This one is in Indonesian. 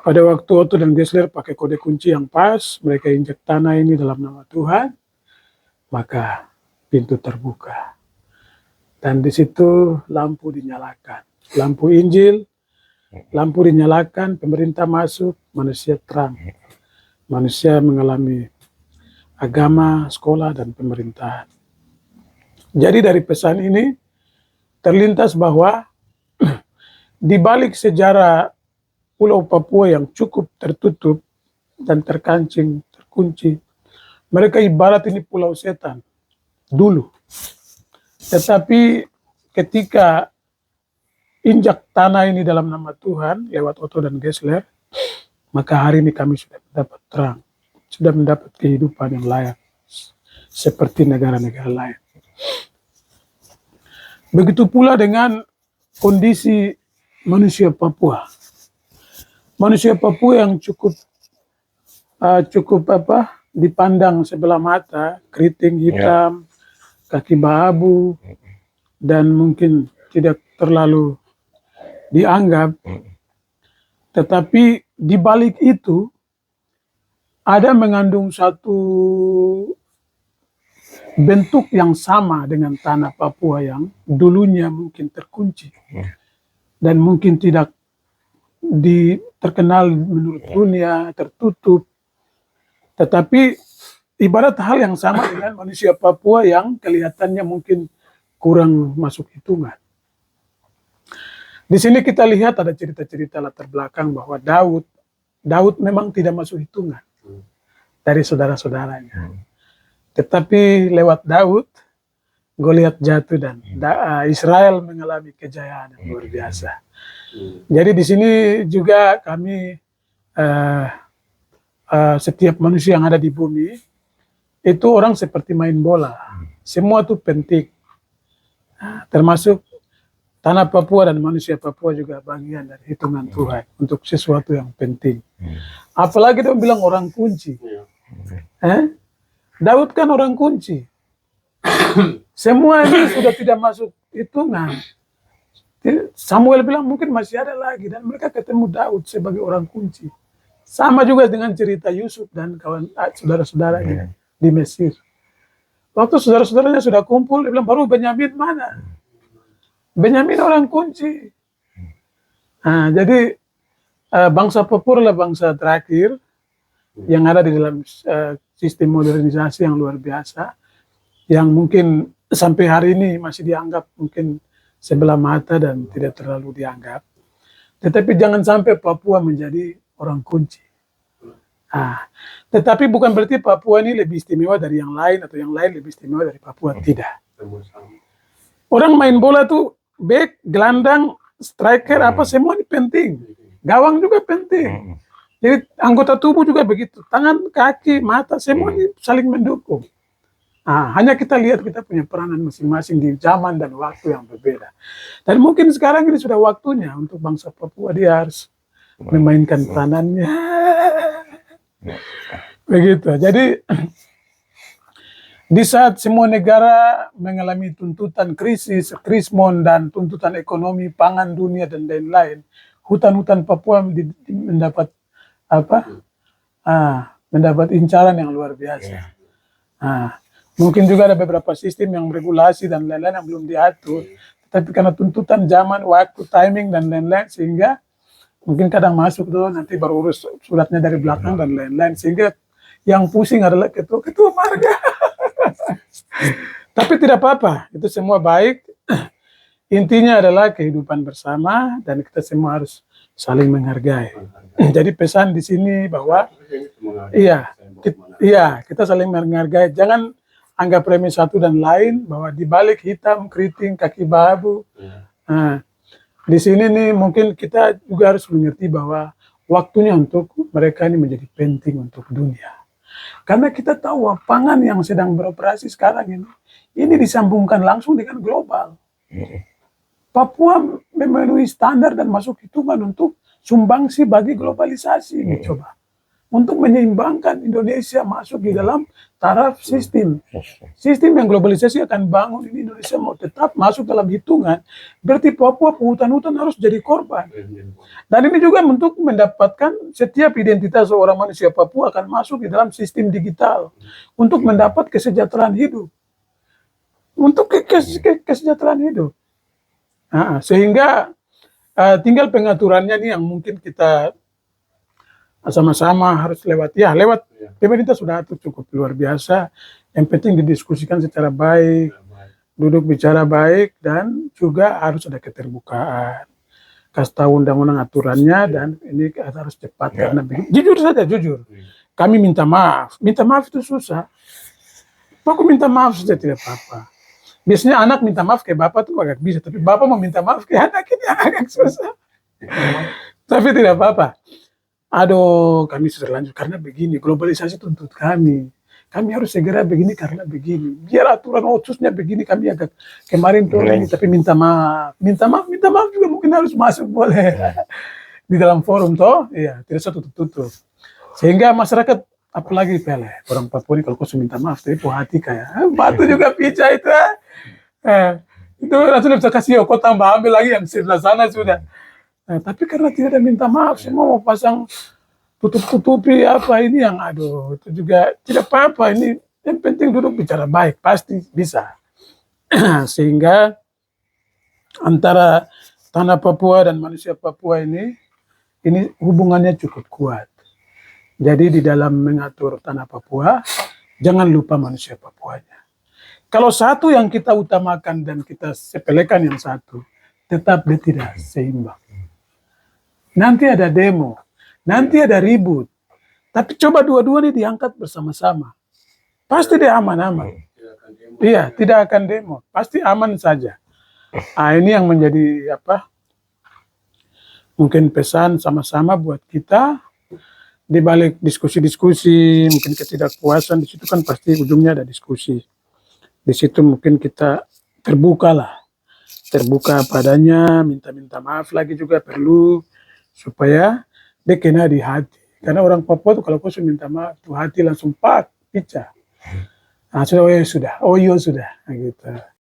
Pada waktu Otto dan Gessler pakai kode kunci yang pas, mereka injak tanah ini dalam nama Tuhan, maka pintu terbuka. Dan di situ lampu dinyalakan. Lampu Injil, lampu dinyalakan, pemerintah masuk, manusia terang. Manusia mengalami agama, sekolah, dan pemerintahan. Jadi dari pesan ini terlintas bahwa di balik sejarah Pulau Papua yang cukup tertutup dan terkancing, terkunci, mereka ibarat ini pulau setan dulu. Tetapi ketika injak tanah ini dalam nama Tuhan lewat Otto dan Gessler, maka hari ini kami sudah mendapat terang, sudah mendapat kehidupan yang layak seperti negara-negara lain. Begitu pula dengan kondisi manusia Papua. Manusia Papua yang cukup dipandang sebelah mata, keriting hitam, kaki babu, dan mungkin tidak terlalu dianggap. Tetapi di balik itu ada mengandung satu bentuk yang sama dengan tanah Papua yang dulunya mungkin terkunci dan mungkin tidak terkenal menurut dunia, tertutup. Tetapi ibarat hal yang sama dengan manusia Papua yang kelihatannya mungkin kurang masuk hitungan. Di sini kita lihat ada cerita-cerita latar belakang bahwa Daud memang tidak masuk hitungan dari saudara-saudaranya. Tetapi lewat Daud, Goliat jatuh dan Israel mengalami kejayaan yang luar biasa. Jadi di sini juga kami setiap manusia yang ada di bumi itu orang seperti main bola, semua itu penting, termasuk tanah Papua dan manusia Papua juga bagian dari hitungan Tuhan untuk sesuatu yang penting. Apalagi dia bilang orang kunci, Daud kan orang kunci, semua ini sudah tidak masuk hitungan. Samuel bilang mungkin masih ada lagi, dan mereka ketemu Daud sebagai orang kunci. Sama juga dengan cerita Yusuf dan kawan saudara-saudaranya di Mesir. Waktu saudara-saudaranya sudah kumpul, dia bilang baru Benyamin mana? Benyamin orang kunci. Jadi bangsa Papua adalah bangsa terakhir yang ada di dalam sistem modernisasi yang luar biasa, yang mungkin sampai hari ini masih dianggap mungkin sebelah mata dan tidak terlalu dianggap. Tetapi jangan sampai Papua menjadi orang kunci. Tetapi bukan berarti Papua ini lebih istimewa dari yang lain atau yang lain lebih istimewa dari Papua, tidak. Orang main bola tuh back, gelandang, striker, apa semua ini penting. Gawang juga penting. Jadi anggota tubuh juga begitu. Tangan, kaki, mata, semua ini saling mendukung. Hanya kita lihat kita punya peranan masing-masing di zaman dan waktu yang berbeda. Dan mungkin sekarang ini sudah waktunya untuk bangsa Papua, dia harus memainkan peranannya. Begitu. Jadi di saat semua negara mengalami tuntutan krisis, krismon, dan tuntutan ekonomi, pangan dunia, dan lain-lain, hutan-hutan Papua mendapat mendapat incaran yang luar biasa. Mungkin juga ada beberapa sistem yang regulasi dan lain-lain yang belum diatur, tapi karena tuntutan zaman, waktu, timing, dan lain-lain, sehingga mungkin kadang masuk tuh nanti baru urus suratnya dari belakang dan lain-lain, sehingga yang pusing adalah ketua marga. Tapi tidak apa-apa, itu semua baik. Intinya adalah kehidupan bersama dan kita semua harus saling menghargai. Jadi pesan di sini bahwa kita saling menghargai, jangan anggap remeh satu dan lain, bahwa di balik hitam, keriting, kaki babu. Di sini nih mungkin kita juga harus mengerti bahwa waktunya untuk mereka ini menjadi penting untuk dunia. Karena kita tahu pangan yang sedang beroperasi sekarang ini disambungkan langsung dengan global. Papua memenuhi standar dan masuk hitungan untuk sumbangsi bagi globalisasi ini, coba. untuk menyeimbangkan Indonesia masuk di dalam taraf sistem. Sistem yang globalisasi akan bangun ini Indonesia mau tetap masuk dalam hitungan, berarti Papua hutan-hutan harus jadi korban. Dan ini juga untuk mendapatkan setiap identitas seorang manusia Papua akan masuk di dalam sistem digital untuk mendapat kesejahteraan hidup. Untuk kesejahteraan hidup. Nah, sehingga tinggal pengaturannya nih yang mungkin kita sama-sama harus lewat. Ya, lewat pemerintah sudah atur cukup luar biasa. Yang penting didiskusikan secara baik, duduk bicara baik, dan juga harus ada keterbukaan. Kasih tahu undang-undang aturannya, dan ini harus cepat. Karena jujur saja, jujur. Kami minta maaf. Minta maaf itu susah. Aku minta maaf saja tidak apa-apa. Biasanya anak minta maaf ke bapak tuh agak bisa, tapi bapak mau minta maaf ke anak ini agak susah. Tapi tidak apa-apa. Aduh, kami sudah lanjut karena begini, globalisasi tuntut kami. Kami harus segera begini karena begini. Biar aturan otsusnya begini, kami agak kemarin tuh ini, tapi minta maaf. Minta maaf juga mungkin harus masuk boleh. Di dalam forum toh, iya, tidak usah tutup-tutup. Sehingga masyarakat, apalagi pele, orang Papua ini kalau kau minta maaf, tapi puas hati kayak, batu juga pica itu. Itu langsung bisa kasih, kau tambah ambil lagi yang sebelah sana sudah. Tapi karena tidak ada minta maaf, semua mau pasang tutup-tutupi apa ini yang aduh, itu juga tidak apa-apa. Ini yang penting duduk bicara baik, pasti bisa. Sehingga antara tanah Papua dan manusia Papua ini hubungannya cukup kuat. Jadi di dalam mengatur tanah Papua, jangan lupa manusia Papuanya. Kalau satu yang kita utamakan dan kita sepelekan yang satu, tetap dia tidak seimbang. Nanti ada demo, nanti ada ribut. Tapi coba dua-duanya diangkat bersama-sama. Pasti dia aman-aman. Iya, tidak akan demo. Pasti aman saja. Ini yang menjadi mungkin pesan sama-sama buat kita. Di balik diskusi-diskusi, mungkin ketidakpuasan, di situ kan pasti ujungnya ada diskusi. Di situ mungkin kita terbuka padanya, minta maaf lagi juga perlu, supaya dia kena di hati. Karena orang Papua tuh kalau kau minta maaf, tuh hati langsung pecah. Nah, sudah, oh iya sudah, gitu.